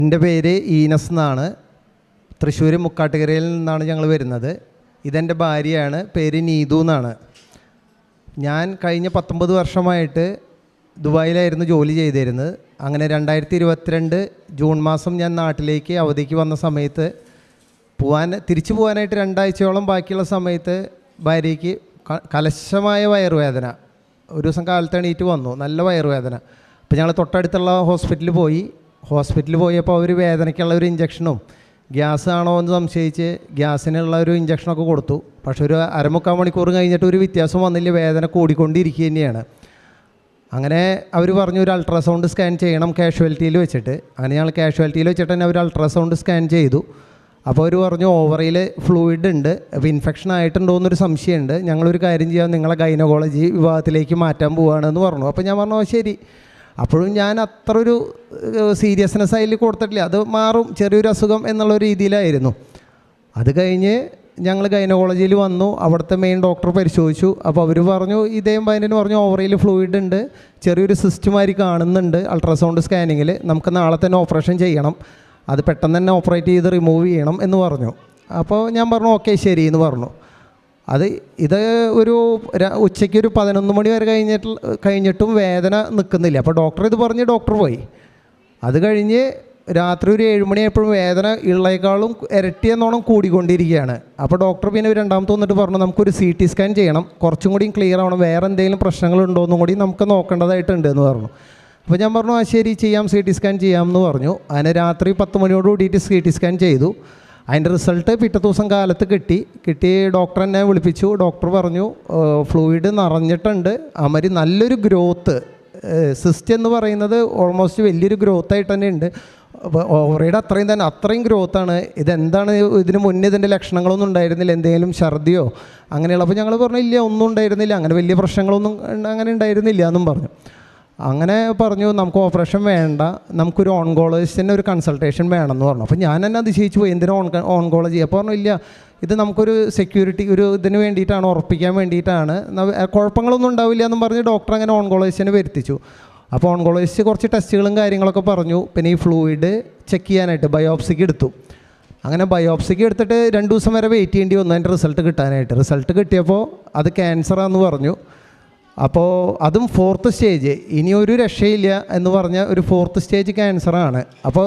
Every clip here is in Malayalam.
എൻ്റെ പേര് ഈനസ് എന്നാണ്. തൃശ്ശൂർ മുക്കാട്ടുകരയിൽ നിന്നാണ് ഞങ്ങൾ വരുന്നത്. ഇതെൻ്റെ ഭാര്യയാണ്, പേര് നീതു എന്നാണ്. ഞാൻ കഴിഞ്ഞ 19 വർഷമായിട്ട് ദുബായിലായിരുന്നു ജോലി ചെയ്തിരുന്നത്. അങ്ങനെ 2022 ജൂൺ മാസം ഞാൻ നാട്ടിലേക്ക് അവധിക്ക് വന്ന സമയത്ത് തിരിച്ചു പോകാനായിട്ട് 2 ആഴ്ചയോളം ബാക്കിയുള്ള സമയത്ത് ഭാര്യയ്ക്ക് കലശമായ വയറുവേദന. ഒരു ദിവസം കാലത്ത് എണീറ്റ് വന്നു, നല്ല വയറുവേദന. അപ്പോൾ ഞങ്ങൾ തൊട്ടടുത്തുള്ള ഹോസ്പിറ്റലിൽ പോയപ്പോൾ അവർ വേദനയ്ക്കുള്ള ഒരു ഇഞ്ചക്ഷനും ഗ്യാസ് ആണോ എന്ന് സംശയിച്ച് ഗ്യാസിനുള്ള ഒരു ഇഞ്ചക്ഷനൊക്കെ കൊടുത്തു. പക്ഷെ ഒരു 1/4 മണിക്കൂർ കഴിഞ്ഞിട്ട് ഒരു വ്യത്യാസം വന്നില്ല, വേദന കൂടിക്കൊണ്ടിരിക്കുക തന്നെയാണ്. അങ്ങനെ അവർ പറഞ്ഞു ഒരു അൾട്രാസൗണ്ട് സ്കാൻ ചെയ്യണം കാഷ്വാലിറ്റിയിൽ വെച്ചിട്ട്. അങ്ങനെ ഞങ്ങൾ കാഷ്വാലിറ്റിയിൽ വെച്ചിട്ട് തന്നെ അവർ അൾട്രാസൗണ്ട് സ്കാൻ ചെയ്തു. അപ്പോൾ അവർ പറഞ്ഞു ഓവറിയിൽ ഫ്ലൂയിഡ് ഉണ്ട്, അപ്പോൾ ഇൻഫെക്ഷൻ ആയിട്ടുണ്ടോ എന്നൊരു സംശയമുണ്ട്, ഞങ്ങളൊരു കാര്യം ചെയ്യാം, നിങ്ങളെ ഗൈനക്കോളജി വിഭാഗത്തിലേക്ക് മാറ്റാൻ പോവുകയാണെന്ന് പറഞ്ഞു. അപ്പോൾ ഞാൻ പറഞ്ഞു ശരി. അപ്പോഴും ഞാൻ അത്ര ഒരു സീരിയസ്നെസ് അതിൽ കൊടുത്തിട്ടില്ല, അത് മാറും, ചെറിയൊരു അസുഖം എന്നുള്ള രീതിയിലായിരുന്നു. അത് കഴിഞ്ഞ് ഞങ്ങൾ ഗൈനക്കോളജിയിൽ വന്നു. അവിടുത്തെ മെയിൻ ഡോക്ടർ പരിശോധിച്ചു. അപ്പോൾ അവർ പറഞ്ഞു, ഇദ്ദേഹം പയ്യന് പറഞ്ഞു ഓവറിയിൽ ഫ്ലൂയിഡ് ഉണ്ട്, ചെറിയൊരു സിസ്റ്റ്മാതിരി കാണുന്നുണ്ട് അൾട്രാസൗണ്ട് സ്കാനിങ്ങിൽ, നമുക്ക് നാളെ തന്നെ ഓപ്പറേഷൻ ചെയ്യണം, അത് പെട്ടെന്ന് തന്നെ ഓപ്പറേറ്റ് ചെയ്ത് റിമൂവ് ചെയ്യണം എന്ന് പറഞ്ഞു. അപ്പോൾ ഞാൻ പറഞ്ഞു ഓക്കെ ശരി എന്ന് പറഞ്ഞു. ഇത് ഒരു ഉച്ചയ്ക്ക് ഒരു 11 മണി വരെ കഴിഞ്ഞിട്ടും വേദന നിൽക്കുന്നില്ല. അപ്പോൾ ഡോക്ടർ ഇത് പറഞ്ഞ് ഡോക്ടർ പോയി. അത് കഴിഞ്ഞ് രാത്രി ഒരു 7 മണിയായപ്പോഴും വേദന ഉള്ളേക്കാളും ഇരട്ടിയെന്നോണം കൂടിക്കൊണ്ടിരിക്കുകയാണ്. അപ്പോൾ ഡോക്ടർ പിന്നെ രണ്ടാമത്തെ വന്നിട്ട് പറഞ്ഞു നമുക്കൊരു CT സ്കാൻ ചെയ്യണം, കുറച്ചും കൂടി ക്ലിയർ ആവണം, വേറെ എന്തെങ്കിലും പ്രശ്നങ്ങളുണ്ടോ എന്നും കൂടി നമുക്ക് നോക്കേണ്ടതായിട്ടുണ്ട് എന്ന് പറഞ്ഞു. അപ്പോൾ ഞാൻ പറഞ്ഞു ശരി ചെയ്യാം, CT സ്കാൻ ചെയ്യാമെന്ന് പറഞ്ഞു. അങ്ങനെ രാത്രി 10 മണിയോട് കൂടിയിട്ട് CT സ്കാൻ ചെയ്തു. അതിൻ്റെ റിസൾട്ട് പിറ്റേ ദിവസം കാലത്ത് കിട്ടി. ഡോക്ടർ എന്നെ വിളിപ്പിച്ചു. ഡോക്ടർ പറഞ്ഞു ഫ്ലൂയിഡ് നിറഞ്ഞിട്ടുണ്ട്, അമരി നല്ലൊരു ഗ്രോത്ത്, സിസ്റ്റ് എന്ന് പറയുന്നത് ഓൾമോസ്റ്റ് വലിയൊരു ഗ്രോത്തായിട്ട് തന്നെ ഉണ്ട്, ഓവറയുടെ അത്രയും ഗ്രോത്താണ്. ഇതെന്താണ്, ഇതിന് മുന്നേ ഇതിൻ്റെ ലക്ഷണങ്ങളൊന്നും ഉണ്ടായിരുന്നില്ല, എന്തെങ്കിലും ഛർദിയോ അങ്ങനെയുള്ള. അപ്പോൾ ഞങ്ങൾ പറഞ്ഞു ഇല്ല, ഒന്നും ഉണ്ടായിരുന്നില്ല, അങ്ങനെ വലിയ പ്രശ്നങ്ങളൊന്നും അങ്ങനെ ഉണ്ടായിരുന്നില്ല എന്നും പറഞ്ഞു. അങ്ങനെ പറഞ്ഞു നമുക്ക് ഓപ്പറേഷൻ വേണ്ട, നമുക്കൊരു ഓൺകോളജിസ്റ്റിൻ്റെ ഒരു കൺസൾട്ടേഷൻ വേണമെന്ന് പറഞ്ഞു. അപ്പോൾ ഞാൻ തന്നെ അതിശയിച്ചു പോയി, എന്തിനാ ഓൺകോളജി? അപ്പോൾ പറഞ്ഞു ഇല്ല, ഇത് നമുക്കൊരു സെക്യൂരിറ്റി ഒരു ഇതിന് വേണ്ടിയിട്ടാണ്, ഉറപ്പിക്കാൻ വേണ്ടിയിട്ടാണ്, കുഴപ്പങ്ങളൊന്നും ഉണ്ടാവില്ല എന്നും പറഞ്ഞ് ഡോക്ടർ അങ്ങനെ ഓൺകോളജിസ്റ്റിനെ വരുത്തിച്ചു. അപ്പോൾ ഓൺകോളജിസ്റ്റ് കുറച്ച് ടെസ്റ്റുകളും കാര്യങ്ങളൊക്കെ പറഞ്ഞു. പിന്നെ ഈ ഫ്ലൂയിഡ് ചെക്ക് ചെയ്യാനായിട്ട് ബയോപ്സിക്ക് എടുത്തു. അങ്ങനെ ബയോപ്സിക്ക് എടുത്തിട്ട് 2 ദിവസം വരെ വെയിറ്റ് ചെയ്യേണ്ടി വന്നു അതിൻ്റെ റിസൾട്ട് കിട്ടാനായിട്ട്. റിസൾട്ട് കിട്ടിയപ്പോൾ അത് ക്യാൻസറാന്ന് പറഞ്ഞു. അപ്പോൾ അതും 4th സ്റ്റേജ്, ഇനി ഒരു രക്ഷയില്ല എന്ന് പറഞ്ഞ ഒരു 4th സ്റ്റേജ് ക്യാൻസറാണ്. അപ്പോൾ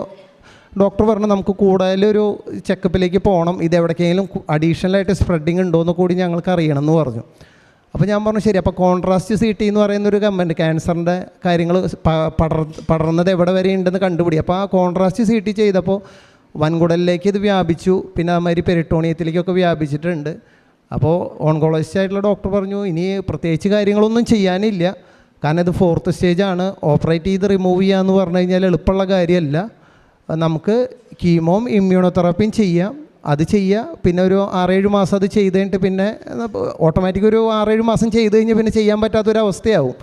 ഡോക്ടർ പറഞ്ഞു നമുക്ക് കൂടുതലൊരു ചെക്കപ്പിലേക്ക് പോകണം, ഇത് എവിടേക്കെങ്കിലും അഡീഷണലായിട്ട് സ്പ്രെഡിങ് ഉണ്ടോ എന്ന് കൂടി ഞങ്ങൾക്ക് അറിയണം എന്ന് പറഞ്ഞു. അപ്പോൾ ഞാൻ പറഞ്ഞു ശരി. അപ്പോൾ കോൺട്രാസ്റ്റ് CT എന്ന് പറയുന്നൊരു കമ്പനി ക്യാൻസറിൻ്റെ കാര്യങ്ങൾ പടർന്നത് എവിടെ വരെ ഉണ്ടെന്ന് കണ്ടുപിടി. അപ്പോൾ ആ കോൺട്രാസ്റ്റ് CT ചെയ്തപ്പോൾ വൻകുടലിലേക്ക് ഇത് വ്യാപിച്ചു, പിന്നെ അതുമാതിരി പെരിട്ടോണിയത്തിലേക്കൊക്കെ വ്യാപിച്ചിട്ടുണ്ട്. അപ്പോൾ ഓൺകോളജിസ്റ്റ് ആയിട്ടുള്ള ഡോക്ടർ പറഞ്ഞു ഇനി പ്രത്യേകിച്ച് കാര്യങ്ങളൊന്നും ചെയ്യാനില്ല, കാരണം ഇത് 4th സ്റ്റേജാണ്, ഓപ്പറേറ്റ് ചെയ്ത് റിമൂവ് ചെയ്യാമെന്ന് പറഞ്ഞു കഴിഞ്ഞാൽ എളുപ്പമുള്ള കാര്യമല്ല, നമുക്ക് കീമോയും ഇമ്മ്യൂണോതെറാപ്പിയും ചെയ്യാം, അത് ചെയ്യുക, പിന്നെ ഒരു 6-7 മാസം അത് ചെയ്ത് കഴിഞ്ഞിട്ട് പിന്നെ ഓട്ടോമാറ്റിക് ഒരു 6-7 മാസം ചെയ്ത് കഴിഞ്ഞാൽ പിന്നെ ചെയ്യാൻ പറ്റാത്തൊരവസ്ഥയാവും.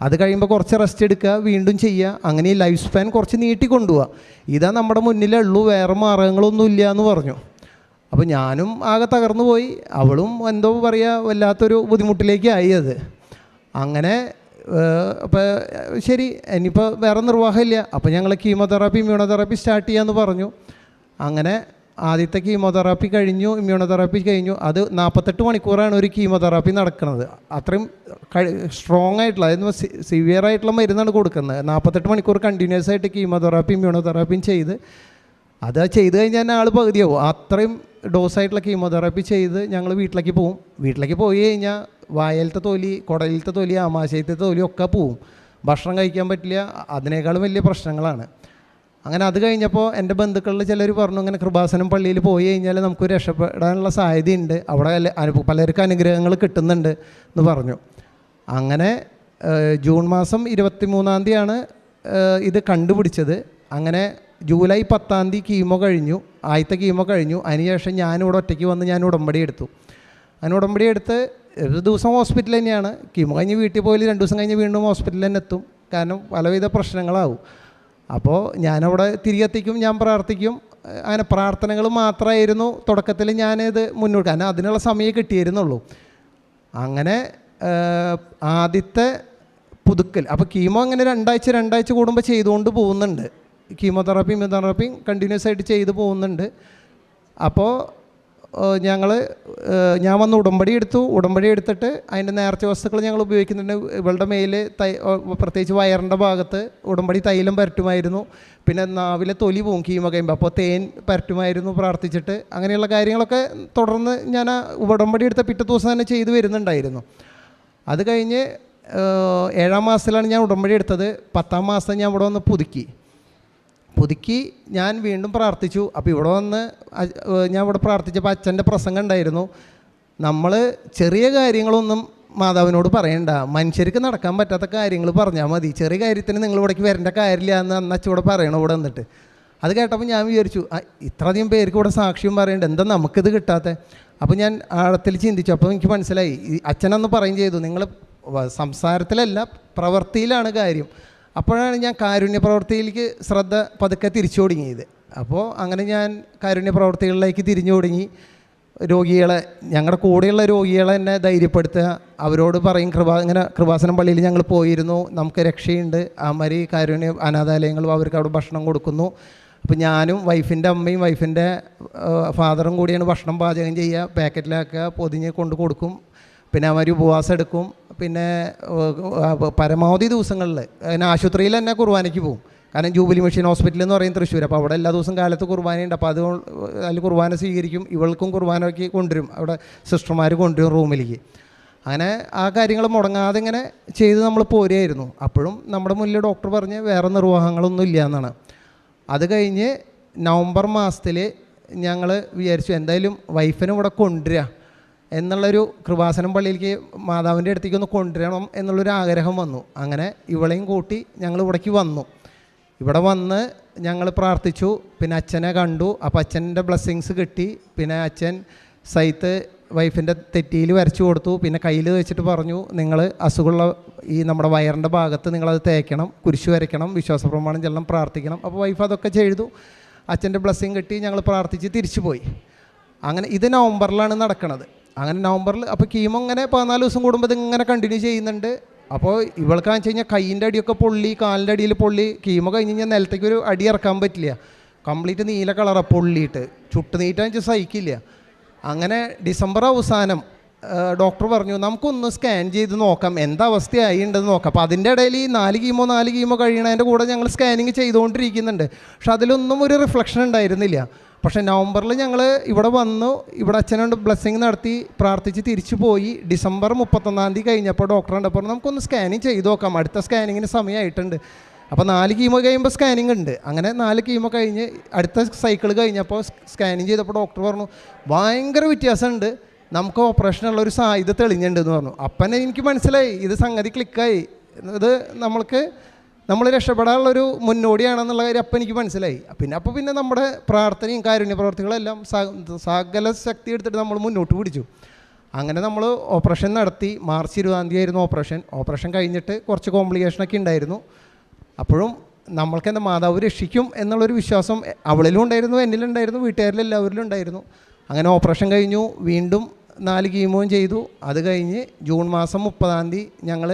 അത് കഴിയുമ്പോൾ കുറച്ച് റെസ്റ്റ് എടുക്കുക, വീണ്ടും ചെയ്യുക, അങ്ങനെ ഈ ലൈഫ് സ്പാൻ കുറച്ച് നീട്ടിക്കൊണ്ടുപോവുക. ഇതാ നമ്മുടെ മുന്നിലുള്ളൂ, വേറെ മാർഗങ്ങളൊന്നും ഇല്ല എന്ന് പറഞ്ഞു. അപ്പോൾ ഞാനും ആകെ തകർന്നു പോയി, അവളും എന്തോ പറയുക വല്ലാത്തൊരു ബുദ്ധിമുട്ടിലേക്കായി അത്. അങ്ങനെ അപ്പോൾ ശരി, ഇനിയിപ്പോൾ വേറെ നിർവാഹമില്ല. അപ്പോൾ ഞങ്ങൾ കീമോതെറാപ്പി ഇമ്മ്യൂണോതെറാപ്പി സ്റ്റാർട്ട് ചെയ്യാമെന്ന് പറഞ്ഞു. അങ്ങനെ ആദ്യത്തെ കീമോതെറാപ്പി കഴിഞ്ഞു, ഇമ്മ്യൂണോതെറാപ്പി കഴിഞ്ഞു. അത് 48 മണിക്കൂറാണ് ഒരു കീമോതെറാപ്പി നടക്കുന്നത്. അത്രയും സ്ട്രോങ് ആയിട്ടുള്ള, അതായത് സിവിയർ ആയിട്ടുള്ള മരുന്നാണ് കൊടുക്കുന്നത്. 48 മണിക്കൂർ കണ്ടിന്യൂസ് ആയിട്ട് കീമോതെറാപ്പി ഇമ്മ്യൂണോതെറാപ്പിയും ചെയ്ത് കഴിഞ്ഞാൽ ആൾ പകുതിയാവും. അത്രയും ഡോസായിട്ടുള്ള കീമോതെറാപ്പി ചെയ്ത് ഞങ്ങൾ വീട്ടിലേക്ക് പോവും. വീട്ടിലേക്ക് പോയി കഴിഞ്ഞാൽ വായലത്തെ തൊലി, കുടലിലത്തെ തൊലി, ആമാശയത്തെ തൊലി ഒക്കെ പോവും, ഭക്ഷണം കഴിക്കാൻ പറ്റില്ല, അതിനേക്കാളും വലിയ പ്രശ്നങ്ങളാണ്. അങ്ങനെ അത് കഴിഞ്ഞപ്പോൾ എൻ്റെ ബന്ധുക്കളിൽ ചിലർ പറഞ്ഞു ഇങ്ങനെ കൃപാസനം പള്ളിയിൽ പോയി കഴിഞ്ഞാൽ നമുക്ക് രക്ഷപ്പെടാനുള്ള സാധ്യതയുണ്ട്, അവിടെ പലർക്കും അനുഗ്രഹങ്ങൾ കിട്ടുന്നുണ്ട് എന്ന് പറഞ്ഞു. അങ്ങനെ ജൂൺ മാസം 23-ാം തീയതിയാണ് ഇത് കണ്ടുപിടിച്ചത്. അങ്ങനെ ജൂലൈ 10-ാം തീയതി കീമോ കഴിഞ്ഞു, ആദ്യത്തെ കീമോ കഴിഞ്ഞു. അതിനുശേഷം ഞാനിവിടെ ഒറ്റയ്ക്ക് വന്ന് ഞാൻ ഉടമ്പടി എടുത്തു. അങ്ങനെ ഉടമ്പടി എടുത്ത് ഒരു ദിവസം ഹോസ്പിറ്റലിൽ തന്നെയാണ്. കീമോ കഴിഞ്ഞ് വീട്ടിൽ പോയി 2 ദിവസം കഴിഞ്ഞ് വീണ്ടും ഹോസ്പിറ്റലിൽ തന്നെ എത്തും, കാരണം പലവിധ പ്രശ്നങ്ങളാവും. അപ്പോൾ ഞാനവിടെ തിരികെത്തിക്കും, ഞാൻ പ്രാർത്ഥിക്കും. അങ്ങനെ പ്രാർത്ഥനകൾ മാത്രമായിരുന്നു തുടക്കത്തിൽ ഞാനിത് മുന്നോട്ട്, കാരണം അതിനുള്ള സമയം കിട്ടിയിരുന്നുള്ളൂ. അങ്ങനെ ആദ്യത്തെ പുതുക്കൽ, അപ്പോൾ കീമോ അങ്ങനെ 2 ആഴ്ച കൂടുമ്പോൾ ചെയ്തുകൊണ്ട് പോകുന്നുണ്ട്. കീമോതെറാപ്പിയും കണ്ടിന്യൂസ് ആയിട്ട് ചെയ്തു പോകുന്നുണ്ട്. അപ്പോൾ ഞാൻ വന്ന് ഉടമ്പടി എടുത്തിട്ട് അതിൻ്റെ നേർച്ച വസ്തുക്കൾ ഞങ്ങൾ ഉപയോഗിക്കുന്നുണ്ട്. ഇവളുടെ മേൽ പ്രത്യേകിച്ച് വയറിൻ്റെ ഭാഗത്ത് ഉടമ്പടി തൈലം പരട്ടുമായിരുന്നു. പിന്നെ നാവിലെ തൊലി പോവും കീമോ കഴിയുമ്പോൾ, അപ്പോൾ തേൻ പരട്ടുമായിരുന്നു പ്രാർത്ഥിച്ചിട്ട്. അങ്ങനെയുള്ള കാര്യങ്ങളൊക്കെ തുടർന്ന് ഞാൻ ഉടമ്പടി എടുത്ത പിറ്റേ ദിവസം തന്നെ ചെയ്തു വരുന്നുണ്ടായിരുന്നു. അത് കഴിഞ്ഞ് 7-ാം മാസത്തിലാണ് ഞാൻ ഉടമ്പടി എടുത്തത്. 10-ാം മാസം ഞാൻ ഇവിടെ വന്ന് പുതുക്കി ഞാൻ വീണ്ടും പ്രാർത്ഥിച്ചു. അപ്പോൾ ഇവിടെ വന്ന് ഞാൻ ഇവിടെ പ്രാർത്ഥിച്ചപ്പോൾ അച്ഛൻ്റെ പ്രസംഗം ഉണ്ടായിരുന്നു. നമ്മൾ ചെറിയ കാര്യങ്ങളൊന്നും മാതാവിനോട് പറയണ്ട, മനുഷ്യർക്ക് നടക്കാൻ പറ്റാത്ത കാര്യങ്ങൾ പറഞ്ഞാൽ മതി, ചെറിയ കാര്യത്തിന് നിങ്ങൾ ഇവിടേക്ക് വരേണ്ട കാര്യമില്ല എന്ന് അന്ന് അച്ഛൻ ഇവിടെ പറയണം ഇവിടെ വന്നിട്ട്. അത് കേട്ടപ്പോൾ ഞാൻ വിചാരിച്ചു, ഇത്രയധികം പേർക്ക് ഇവിടെ സാക്ഷ്യം പറയണ്ട, എന്താ നമുക്കിത് കിട്ടാത്ത? അപ്പോൾ ഞാൻ ആഴത്തിൽ ചിന്തിച്ചു. അപ്പോൾ എനിക്ക് മനസ്സിലായി, അച്ഛനന്ന് പറയും ചെയ്തു, നിങ്ങൾ സംസാരത്തിലല്ല പ്രവൃത്തിയിലാണ് കാര്യം. അപ്പോഴാണ് ഞാൻ കാരുണ്യ പ്രവർത്തിയിലേക്ക് ശ്രദ്ധ പതുക്കെ തിരിച്ചു തുടങ്ങിയത്. അപ്പോൾ അങ്ങനെ ഞാൻ കാരുണ്യ പ്രവർത്തികളിലേക്ക് തിരിഞ്ഞു തുടങ്ങി. രോഗികളെ, ഞങ്ങളുടെ കൂടെയുള്ള രോഗികളെ എന്നെ ധൈര്യപ്പെടുത്തുക, അവരോട് പറയും ഇങ്ങനെ കൃപാസനം പള്ളിയിൽ ഞങ്ങൾ പോയിരുന്നു, നമുക്ക് രക്ഷയുണ്ട്, മാതിരി കാരുണ്യ അനാഥാലയങ്ങളും അവർക്ക് അവിടെ ഭക്ഷണം കൊടുക്കുന്നു. അപ്പോൾ ഞാനും വൈഫിൻ്റെ അമ്മയും വൈഫിൻ്റെ ഫാദറും കൂടിയാണ് ഭക്ഷണം പാചകം ചെയ്യുക, പാക്കറ്റിലാക്കുക, പൊതിഞ്ഞ് കൊണ്ട് കൊടുക്കും. പിന്നെ അവർ ഉപവാസം എടുക്കും. പിന്നെ പരമാവധി ദിവസങ്ങളിൽ പിന്നെ ആശുപത്രിയിൽ തന്നെ കുർബാനയ്ക്ക് പോകും. കാരണം ജൂബിലി മിഷൻ ഹോസ്പിറ്റൽ എന്ന് പറയും തൃശ്ശൂർ. അപ്പോൾ അവിടെ എല്ലാ ദിവസവും കാലത്ത് കുർബാനയുണ്ട്. അപ്പോൾ അതിൽ കുർബാന സ്വീകരിക്കും. ഇവൾക്കും കുർബാനയ്ക്ക് കൊണ്ടുവരും, അവിടെ സിസ്റ്റർമാർ കൊണ്ടുവരും റൂമിലേക്ക്. അങ്ങനെ ആ കാര്യങ്ങൾ മുടങ്ങാതെ ഇങ്ങനെ ചെയ്ത് നമ്മൾ പോരുമായിരുന്നു. അപ്പോഴും നമ്മുടെ മുന്നിൽ ഡോക്ടർ പറഞ്ഞ് വേറെ നിർവാഹങ്ങളൊന്നും ഇല്ല എന്നാണ്. അത് കഴിഞ്ഞ് നവംബർ മാസത്തിൽ ഞങ്ങൾ വിചാരിച്ചു എന്തായാലും വൈഫിനെ ഇവിടെ കൊണ്ടുവരിക എന്നുള്ളൊരു കൃപാസനം പള്ളിയിലേക്ക് മാതാവിൻ്റെ അടുത്തേക്ക് ഒന്ന് കൊണ്ടുവരണം എന്നുള്ളൊരു ആഗ്രഹം വന്നു. അങ്ങനെ ഇവളെയും കൂട്ടി ഞങ്ങൾ ഇവിടേക്ക് വന്നു. ഇവിടെ വന്ന് ഞങ്ങൾ പ്രാർത്ഥിച്ചു. പിന്നെ അച്ഛനെ കണ്ടു. അപ്പോൾ അച്ഛൻ്റെ ബ്ലെസ്സിങ്സ് കിട്ടി. പിന്നെ അച്ഛൻ സൈത്ത് വൈഫിൻ്റെ തെറ്റിയിൽ വരച്ചു കൊടുത്തു. പിന്നെ കയ്യിൽ വെച്ചിട്ട് പറഞ്ഞു, നിങ്ങൾ അസുഖമുള്ള ഈ നമ്മുടെ വയറിൻ്റെ ഭാഗത്ത് നിങ്ങളത് തേക്കണം, കുരിശ് വരയ്ക്കണം, വിശ്വാസ പ്രമാണം ചെല്ലണം, പ്രാർത്ഥിക്കണം. അപ്പോൾ വൈഫ് അതൊക്കെ ചെയ്തു. അച്ഛൻ്റെ ബ്ലെസ്സിങ് കിട്ടി. ഞങ്ങൾ പ്രാർത്ഥിച്ച് തിരിച്ചു പോയി. അങ്ങനെ ഇത് നവംബറിലാണ് നടക്കുന്നത്. അങ്ങനെ നവംബറിൽ അപ്പോൾ കീമോ ഇങ്ങനെ 14 ദിവസം കൂടുമ്പോൾ ഇതിങ്ങനെ കണ്ടിന്യൂ ചെയ്യുന്നുണ്ട്. അപ്പോൾ ഇവൾക്കാന്ന് വെച്ച് കഴിഞ്ഞാൽ കൈയിൻ്റെ അടിയൊക്കെ പൊള്ളി, കാലിൻ്റെ അടിയിൽ പൊള്ളി. കീമോ കഴിഞ്ഞ് കഴിഞ്ഞാൽ നിലത്തേക്ക് ഒരു അടി ഇറക്കാൻ പറ്റില്ല, കംപ്ലീറ്റ് നീല കളറാണ് പൊള്ളിയിട്ട്, ചുട്ട് നീറ്റാന്ന് വെച്ചാൽ സഹിക്കില്ല. അങ്ങനെ ഡിസംബർ അവസാനം ഡോക്ടർ പറഞ്ഞു നമുക്കൊന്ന് സ്കാൻ ചെയ്ത് നോക്കാം എന്താ അവസ്ഥയായി ഉണ്ടെന്ന് നോക്കാം. അപ്പോൾ അതിൻ്റെ ഇടയിൽ ഈ 4 കീമോ കഴിയണതിൻ്റെ കൂടെ ഞങ്ങൾ സ്കാനിങ് ചെയ്തുകൊണ്ടിരിക്കുന്നുണ്ട്. പക്ഷെ അതിലൊന്നും ഒരു റിഫ്ലക്ഷൻ ഉണ്ടായിരുന്നില്ല. പക്ഷേ നവംബറിൽ ഞങ്ങൾ ഇവിടെ വന്നു, ഇവിടെ അച്ഛനോട് ബ്ലെസ്സിങ് നടത്തി പ്രാർത്ഥിച്ച് തിരിച്ചു പോയി. ഡിസംബർ 31 കഴിഞ്ഞപ്പോൾ ഡോക്ടർ കണ്ടപ്പോൾ നമുക്കൊന്ന് സ്കാനിങ് ചെയ്ത് നോക്കാം, അടുത്ത സ്കാനിങ്ങിന് സമയമായിട്ടുണ്ട്. അപ്പോൾ 4 കീമോ കഴിയുമ്പോൾ സ്കാനിങ് ഉണ്ട്. അങ്ങനെ 4 കീമോ കഴിഞ്ഞ് അടുത്ത സൈക്കിൾ കഴിഞ്ഞപ്പോൾ സ്കാനിങ് ചെയ്തപ്പോൾ ഡോക്ടർ പറഞ്ഞു ഭയങ്കര വ്യത്യാസമുണ്ട്, നമുക്ക് ഓപ്പറേഷനുള്ളൊരു സാധ്യത തെളിഞ്ഞിട്ടുണ്ടെന്ന് പറഞ്ഞു. അപ്പം എനിക്ക് മനസ്സിലായി ഇത് സംഗതി ക്ലിക്കായി, ഇത് നമ്മൾ രക്ഷപ്പെടാനുള്ളൊരു മുന്നോടിയാണെന്നുള്ള കാര്യം അപ്പം എനിക്ക് മനസ്സിലായി. പിന്നെ നമ്മുടെ പ്രാർത്ഥനയും കാരുണ്യ പ്രവർത്തികളെല്ലാം സകല ശക്തി എടുത്തിട്ട് നമ്മൾ മുന്നോട്ട് പിടിച്ചു. അങ്ങനെ നമ്മൾ ഓപ്പറേഷൻ നടത്തി. മാർച്ച് 20 ആയിരുന്നു ഓപ്പറേഷൻ കഴിഞ്ഞിട്ട് കുറച്ച് കോംപ്ലിക്കേഷനൊക്കെ ഉണ്ടായിരുന്നു. അപ്പോഴും നമ്മൾക്ക് എന്താ മാതാവ് രക്ഷിക്കും എന്നുള്ളൊരു വിശ്വാസം അവളിലും ഉണ്ടായിരുന്നു, എന്നിലുണ്ടായിരുന്നു, വീട്ടുകാരിലെല്ലാവരിലും ഉണ്ടായിരുന്നു. അങ്ങനെ ഓപ്പറേഷൻ കഴിഞ്ഞു. വീണ്ടും 4 കീമോയും ചെയ്തു. അത് കഴിഞ്ഞ് ജൂൺ മാസം 30 ഞങ്ങൾ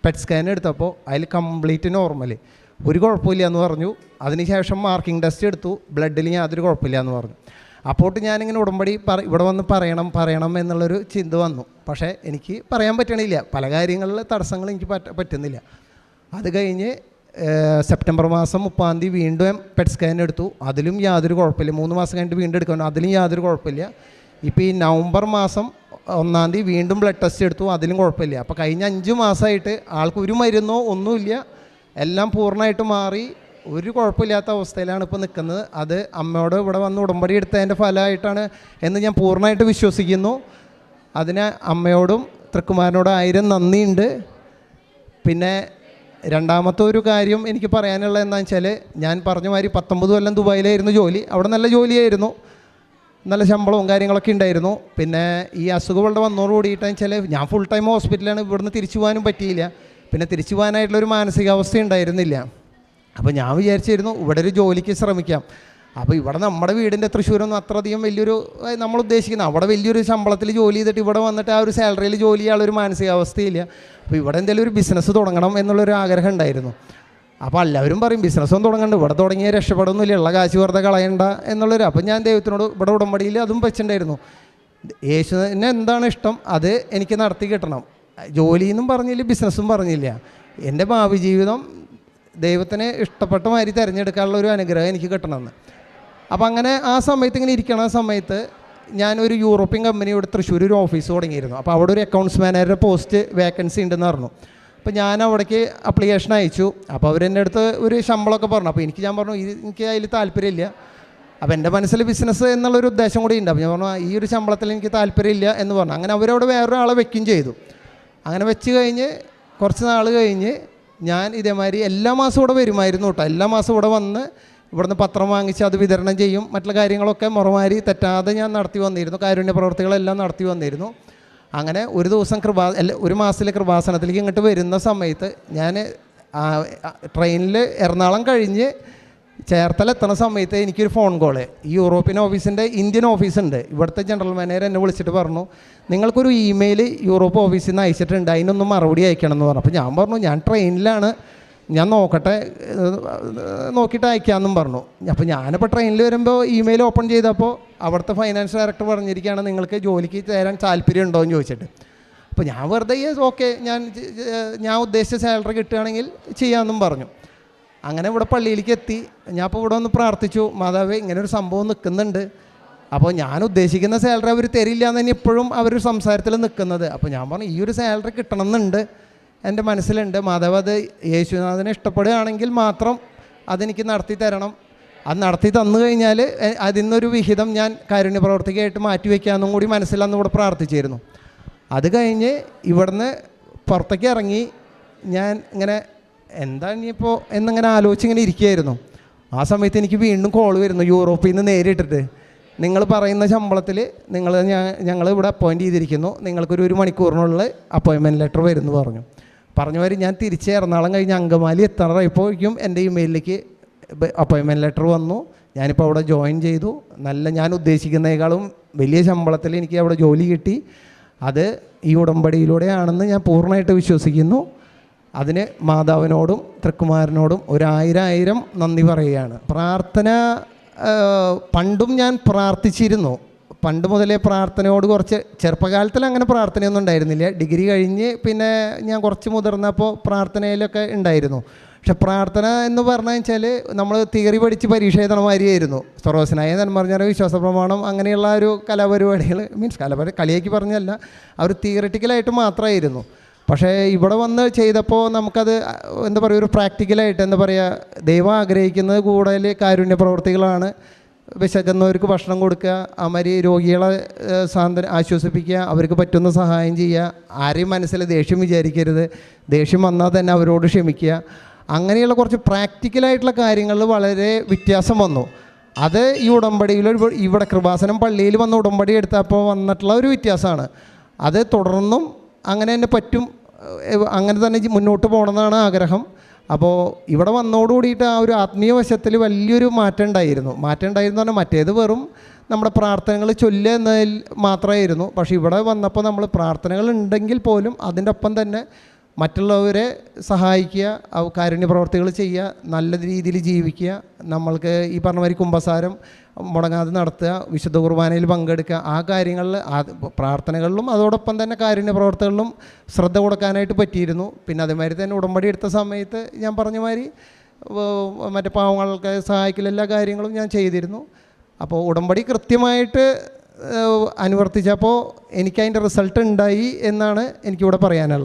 പെറ്റ് സ്കാൻ എടുത്തപ്പോൾ അതിൽ കംപ്ലീറ്റ് നോർമൽ, ഒരു കുഴപ്പമില്ല എന്ന് പറഞ്ഞു. അതിനുശേഷം മാർക്കിംഗ് ടെസ്റ്റ് എടുത്തു, ബ്ലഡിൽ യാതൊരു കുഴപ്പമില്ല എന്ന് പറഞ്ഞു. അപ്പോട്ട് ഞാനിങ്ങനെ ഉടമ്പടി ഇവിടെ വന്ന് പറയണം എന്നുള്ളൊരു ചിന്ത വന്നു. പക്ഷേ എനിക്ക് പറയാൻ പറ്റണില്ല, പല കാര്യങ്ങളിൽ തടസ്സങ്ങൾ എനിക്ക് പറ്റുന്നില്ല. അത് കഴിഞ്ഞ് സെപ്റ്റംബർ മാസം 30 വീണ്ടും പെറ്റ് സ്കാൻ എടുത്തു. അതിലും യാതൊരു കുഴപ്പമില്ല. 3 മാസം കഴിഞ്ഞിട്ട് വീണ്ടും എടുക്കണം, അതിലും യാതൊരു കുഴപ്പമില്ല. ഇപ്പോൾ ഈ നവംബർ മാസം 1 വീണ്ടും ബ്ലഡ് ടെസ്റ്റ് എടുത്തു, അതിലും കുഴപ്പമില്ല. അപ്പോൾ കഴിഞ്ഞ 5 മാസമായിട്ട് ആൾക്ക് ഒരു മരുന്നോ ഒന്നുമില്ല, എല്ലാം പൂർണ്ണമായിട്ട് മാറി, ഒരു കുഴപ്പമില്ലാത്ത അവസ്ഥയിലാണ് ഇപ്പോൾ നിൽക്കുന്നത്. അത് അമ്മയോട് ഇവിടെ വന്ന് ഉടമ്പടി എടുത്തതിൻ്റെ ഫലമായിട്ടാണ് എന്ന് ഞാൻ പൂർണ്ണമായിട്ട് വിശ്വസിക്കുന്നു. അതിന് അമ്മയോടും തൃക്കുമാരനോടും 1000 നന്ദിയുണ്ട്. പിന്നെ രണ്ടാമത്തെ ഒരു കാര്യം എനിക്ക് പറയാനുള്ളത് എന്താണെന്ന് വെച്ചാൽ, ഞാൻ പറഞ്ഞ മാതിരി 19 കൊല്ലം ദുബായിലായിരുന്നു ജോലി. അവിടെ നല്ല ജോലിയായിരുന്നു, നല്ല ശമ്പളവും കാര്യങ്ങളൊക്കെ ഉണ്ടായിരുന്നു. പിന്നെ ഈ അസുഖങ്ങളുടെ വന്നോടുകൂടിയിട്ടെന്ന് വെച്ചാൽ ഞാൻ ഫുൾ ടൈം ഹോസ്പിറ്റലാണ്, ഇവിടുന്ന് തിരിച്ചു പോകാനും പറ്റിയില്ല. പിന്നെ തിരിച്ചു പോകാനായിട്ടുള്ളൊരു മാനസികാവസ്ഥ ഉണ്ടായിരുന്നില്ല. അപ്പോൾ ഞാൻ വിചാരിച്ചിരുന്നു ഇവിടെ ഒരു ജോലിക്ക് ശ്രമിക്കാം. അപ്പോൾ ഇവിടെ നമ്മുടെ വീടിൻ്റെ തൃശ്ശൂരൊന്നും അത്രയധികം വലിയൊരു നമ്മൾ ഉദ്ദേശിക്കുന്നത്, അവിടെ വലിയൊരു ശമ്പളത്തിൽ ജോലി ചെയ്തിട്ട് ഇവിടെ വന്നിട്ട് ആ ഒരു സാലറിയിൽ ജോലി ചെയ്യാനുള്ളൊരു മാനസികാവസ്ഥയില്ല. അപ്പോൾ ഇവിടെ എന്തെങ്കിലും ഒരു ബിസിനസ് തുടങ്ങണം എന്നുള്ളൊരു ആഗ്രഹം ഉണ്ടായിരുന്നു. അപ്പോൾ എല്ലാവരും പറയും ബിസിനസ്സൊന്നും തുടങ്ങണ്ട, ഇവിടെ തുടങ്ങിയ രക്ഷപ്പെടുന്നില്ല, ഉള്ള കാശ് വെറുതെ കളയണ്ട എന്നുള്ളൊരു. അപ്പം ഞാൻ ദൈവത്തിനോട് ഇവിടെ ഉടമ്പടിയിൽ അതും വെച്ചിട്ടുണ്ടായിരുന്നു, യേശുവിന് എന്താണ് ഇഷ്ടം അത് എനിക്ക് നടത്തി കിട്ടണം. ജോലിയെന്നും പറഞ്ഞില്ല, ബിസിനസ്സും പറഞ്ഞില്ല, എൻ്റെ ഭാവി ജീവിതം ദൈവത്തിന് ഇഷ്ടപ്പെട്ട മാതിരി തിരഞ്ഞെടുക്കാനുള്ള ഒരു അനുഗ്രഹം എനിക്ക് കിട്ടണമെന്ന്. അപ്പോൾ അങ്ങനെ ആ സമയത്ത് ഇങ്ങനെ ഇരിക്കണ സമയത്ത് ഞാനൊരു യൂറോപ്യൻ കമ്പനിയോട് തൃശ്ശൂർ ഒരു ഓഫീസ് തുടങ്ങിയിരുന്നു. അപ്പോൾ അവിടെ ഒരു അക്കൗണ്ട്സ് മാനേജറുടെ പോസ്റ്റ് വേക്കൻസി ഉണ്ടെന്ന് പറഞ്ഞു. അപ്പോൾ ഞാൻ അവിടേക്ക് അപ്ലിക്കേഷൻ അയച്ചു. അപ്പോൾ അവരെൻ്റെ അടുത്ത് ഒരു ശമ്പളമൊക്കെ പറഞ്ഞു. അപ്പോൾ ഞാൻ പറഞ്ഞു എനിക്ക് അതിൽ താല്പര്യമില്ല. അപ്പോൾ എൻ്റെ മനസ്സിൽ ബിസിനസ് എന്നുള്ളൊരു ഉദ്ദേശം കൂടി ഉണ്ട്. അപ്പോൾ ഞാൻ പറഞ്ഞു ഈ ഒരു ശമ്പളത്തിൽ എനിക്ക് താല്പര്യമില്ല എന്ന് പറഞ്ഞു. അങ്ങനെ അവരവിടെ വേറൊരാളെ വെക്കുകയും ചെയ്തു. അങ്ങനെ വെച്ച് കഴിഞ്ഞ് കുറച്ച് നാൾ കഴിഞ്ഞ് ഞാൻ ഇതേമാതിരി എല്ലാ മാസവും ഇവിടെ വരുമായിരുന്നു കേട്ടോ. എല്ലാ മാസവും ഇവിടെ വന്ന് ഇവിടുന്ന് പത്രം വാങ്ങിച്ച് അത് വിതരണം ചെയ്യും, മറ്റുള്ള കാര്യങ്ങളൊക്കെ മുറമാരി തെറ്റാതെ ഞാൻ നടത്തി വന്നിരുന്നു. കാരുണ്യ പ്രവർത്തികളെല്ലാം നടത്തി വന്നിരുന്നു. അങ്ങനെ ഒരു ദിവസം ഒരു മാസത്തിലെ കൃപാസനത്തിലേക്ക് ഇങ്ങോട്ട് വരുന്ന സമയത്ത് ഞാൻ ട്രെയിനിൽ എറണാകുളം കഴിഞ്ഞ് ചേർത്തല എത്തണ സമയത്ത് എനിക്കൊരു ഫോൺ കോള്, ഈ യൂറോപ്യൻ ഓഫീസിൻ്റെ ഇന്ത്യൻ ഓഫീസുണ്ട്, ഇവിടുത്തെ ജനറൽ മാനേജർ എന്നെ വിളിച്ചിട്ട് പറഞ്ഞു നിങ്ങൾക്കൊരു ഇമെയിൽ യൂറോപ്പ് ഓഫീസിൽ നിന്ന് അയച്ചിട്ടുണ്ട്, അതിനൊന്നും മറുപടി അയക്കണം എന്ന് പറഞ്ഞു. അപ്പോൾ ഞാൻ പറഞ്ഞു ഞാൻ ട്രെയിനിലാണ്, ഞാൻ നോക്കിയിട്ട് അയക്കാമെന്നും പറഞ്ഞു. അപ്പോൾ ഞാനിപ്പോൾ ട്രെയിനിൽ വരുമ്പോൾ ഇമെയിൽ ഓപ്പൺ ചെയ്തപ്പോൾ അവിടുത്തെ ഫൈനാൻസ് ഡയറക്ടർ പറഞ്ഞിരിക്കുകയാണ് നിങ്ങൾക്ക് ജോലിക്ക് ചേരാൻ താല്പര്യം ഉണ്ടോ എന്ന് ചോദിച്ചിട്ട്. അപ്പോൾ ഞാൻ വെറുതെ ഓക്കെ ഞാൻ ഉദ്ദേശിച്ച സാലറി കിട്ടുകയാണെങ്കിൽ ചെയ്യാമെന്നും പറഞ്ഞു. അങ്ങനെ ഇവിടെ പള്ളിയിലേക്ക് എത്തി. ഞാൻ അപ്പോൾ ഇവിടെ ഒന്ന് പ്രാർത്ഥിച്ചു, മാതാവേ ഇങ്ങനെ ഒരു സംഭവം നിൽക്കുന്നുണ്ട്, അപ്പോൾ ഞാൻ ഉദ്ദേശിക്കുന്ന സാലറി അവർ തരില്ല എന്ന് തന്നെ ഇപ്പോഴും അവർ സംസാരത്തിൽ നിൽക്കുന്നത്. അപ്പോൾ ഞാൻ പറഞ്ഞു ഈ ഒരു സാലറി കിട്ടണമെന്നുണ്ട്, എൻ്റെ മനസ്സിലുണ്ട്, മാതാവ് അത് യേശുനാഥനെ ഇഷ്ടപ്പെടുകയാണെങ്കിൽ മാത്രം അതെനിക്ക് നടത്തി തരണം, അത് നടത്തി തന്നു കഴിഞ്ഞാൽ അതിൽ നിന്നൊരു വിഹിതം ഞാൻ കാരുണ്യ പ്രവർത്തിക്കായിട്ട് മാറ്റി വയ്ക്കാമെന്നും കൂടി മനസ്സിലന്ന് ഇവിടെ പ്രാർത്ഥിച്ചിരുന്നു. അത് കഴിഞ്ഞ് ഇവിടുന്ന് പുറത്തേക്ക് ഇറങ്ങി ഞാൻ ഇങ്ങനെ എന്താ ഇനിയിപ്പോൾ എന്നിങ്ങനെ ആലോചിച്ചിങ്ങനെ ഇരിക്കുകയായിരുന്നു. ആ സമയത്ത് എനിക്ക് വീണ്ടും കോൾ വരുന്നു യൂറോപ്പിൽ നിന്ന് നേരിട്ടിട്ട്, നിങ്ങൾ പറയുന്ന ശമ്പളത്തിൽ ഞങ്ങൾ ഇവിടെ അപ്പോയിൻറ്റ് ചെയ്തിരിക്കുന്നു, നിങ്ങൾക്കൊരു മണിക്കൂറിനുള്ള അപ്പോയിൻമെൻറ്റ് ലെറ്റർ വരുന്നു പറഞ്ഞു വരും. ഞാൻ തിരിച്ച് എറണാകുളം കഴിഞ്ഞ് അങ്കമാലി എത്താറായപ്പോഴേക്കും എൻ്റെ ഇമെയിലിലേക്ക് അപ്പോയിൻമെൻറ്റ് ലെറ്റർ വന്നു. ഞാനിപ്പോൾ അവിടെ ജോയിൻ ചെയ്തു. ഞാൻ ഉദ്ദേശിക്കുന്നതിനേക്കാളും വലിയ ശമ്പളത്തിൽ എനിക്ക് അവിടെ ജോലി കിട്ടി. അത് ഈ ഉടമ്പടിയിലൂടെയാണെന്ന് ഞാൻ പൂർണ്ണമായിട്ട് വിശ്വസിക്കുന്നു. അതിന് മാതാവിനോടും തൃക്കുമാരനോടും 1000 നന്ദി പറയുകയാണ്. പ്രാർത്ഥന പണ്ടും ഞാൻ പ്രാർത്ഥിച്ചിരുന്നു. പണ്ട് മുതലേ പ്രാർത്ഥനയോട് കുറച്ച്, ചെറുപ്പകാലത്തിൽ അങ്ങനെ പ്രാർത്ഥനയൊന്നും ഉണ്ടായിരുന്നില്ല. ഡിഗ്രി കഴിഞ്ഞ് പിന്നെ ഞാൻ കുറച്ച് മുതിർന്നപ്പോൾ പ്രാർത്ഥനയിലൊക്കെ ഉണ്ടായിരുന്നു. പക്ഷെ പ്രാർത്ഥന എന്ന് പറഞ്ഞു വെച്ചാൽ നമ്മൾ തിയറി പഠിച്ച് പരീക്ഷ എഴുതണ മാതിരിയായിരുന്നു. സർവ്വസ്നായ നന്മറിഞ്ഞ വിശ്വാസ പ്രമാണം അങ്ങനെയുള്ള ഒരു കലാപരിപാടികൾ, കളിയാക്കി പറഞ്ഞല്ല, അവർ തിയറിറ്റിക്കലായിട്ട് മാത്രമായിരുന്നു. പക്ഷേ ഇവിടെ വന്ന് ചെയ്തപ്പോൾ നമുക്കത് എന്താ പറയുക, ഒരു പ്രാക്ടിക്കലായിട്ട് എന്താ പറയുക, ദൈവം ആഗ്രഹിക്കുന്നത് കൂടുതൽ കാരുണ്യ പ്രവർത്തികളാണ്. വിശക്കുന്നവർക്ക് ഭക്ഷണം കൊടുക്കുക, അമരി രോഗികളെ ആശ്വസിപ്പിക്കുക, അവർക്ക് പറ്റുന്ന സഹായം ചെയ്യുക, ആരെയും മനസ്സിൽ ദേഷ്യം വിചാരിക്കരുത്, ദേഷ്യം വന്നാൽ തന്നെ അവരോട് ക്ഷമിക്കുക, അങ്ങനെയുള്ള കുറച്ച് പ്രാക്ടിക്കലായിട്ടുള്ള കാര്യങ്ങളിൽ വളരെ വ്യത്യാസം വന്നു. അത് ഈ ഉടമ്പടിയിൽ ഇവിടെ കൃപാസനം പള്ളിയിൽ വന്ന് ഉടമ്പടി എടുത്തപ്പോൾ വന്നിട്ടുള്ള ഒരു വ്യത്യാസമാണ്. അത് തുടർന്നും അങ്ങനെ തന്നെ പറ്റും, അങ്ങനെ തന്നെ മുന്നോട്ട് പോകണമെന്നാണ് ആഗ്രഹം. അപ്പോൾ ഇവിടെ വന്നോടുകൂടിയിട്ട് ആ ഒരു ആത്മീയ വശത്തിൽ വലിയൊരു മാറ്റം ഉണ്ടായിരുന്നു പറഞ്ഞാൽ മറ്റേത് വെറും നമ്മുടെ പ്രാർത്ഥനകൾ ചൊല്ലുക എന്നതിൽ മാത്രമായിരുന്നു. പക്ഷേ ഇവിടെ വന്നപ്പോൾ നമ്മൾ പ്രാർത്ഥനകൾ ഉണ്ടെങ്കിൽ പോലും അതിൻ്റെ ഒപ്പം തന്നെ മറ്റുള്ളവരെ സഹായിക്കുക, കാരുണ്യ പ്രവർത്തികൾ ചെയ്യുക, നല്ല രീതിയിൽ ജീവിക്കുക, നമ്മൾക്ക് ഈ പറഞ്ഞ മാതിരി കുമ്പസാരം മുടങ്ങാതെ നടത്തുക, വിശുദ്ധ കുർബാനയിൽ പങ്കെടുക്കുക, ആ കാര്യങ്ങളിൽ പ്രാർത്ഥനകളിലും അതോടൊപ്പം തന്നെ കാരുണ്യ പ്രവർത്തനങ്ങളിലും ശ്രദ്ധ കൊടുക്കാനായിട്ട് പറ്റിയിരുന്നു. പിന്നെ അതേമാതിരി തന്നെ ഉടമ്പടി എടുത്ത സമയത്ത് ഞാൻ പറഞ്ഞ മാതിരി മറ്റേ പാവങ്ങൾക്ക് സഹായിക്കൽ എല്ലാ കാര്യങ്ങളും ഞാൻ ചെയ്തിരുന്നു. അപ്പോൾ ഉടമ്പടി കൃത്യമായിട്ട് അനുവർത്തിച്ചപ്പോൾ എനിക്കതിൻ്റെ റിസൾട്ട് ഉണ്ടായി എന്നാണ് എനിക്കിവിടെ പറയാനുള്ളത്.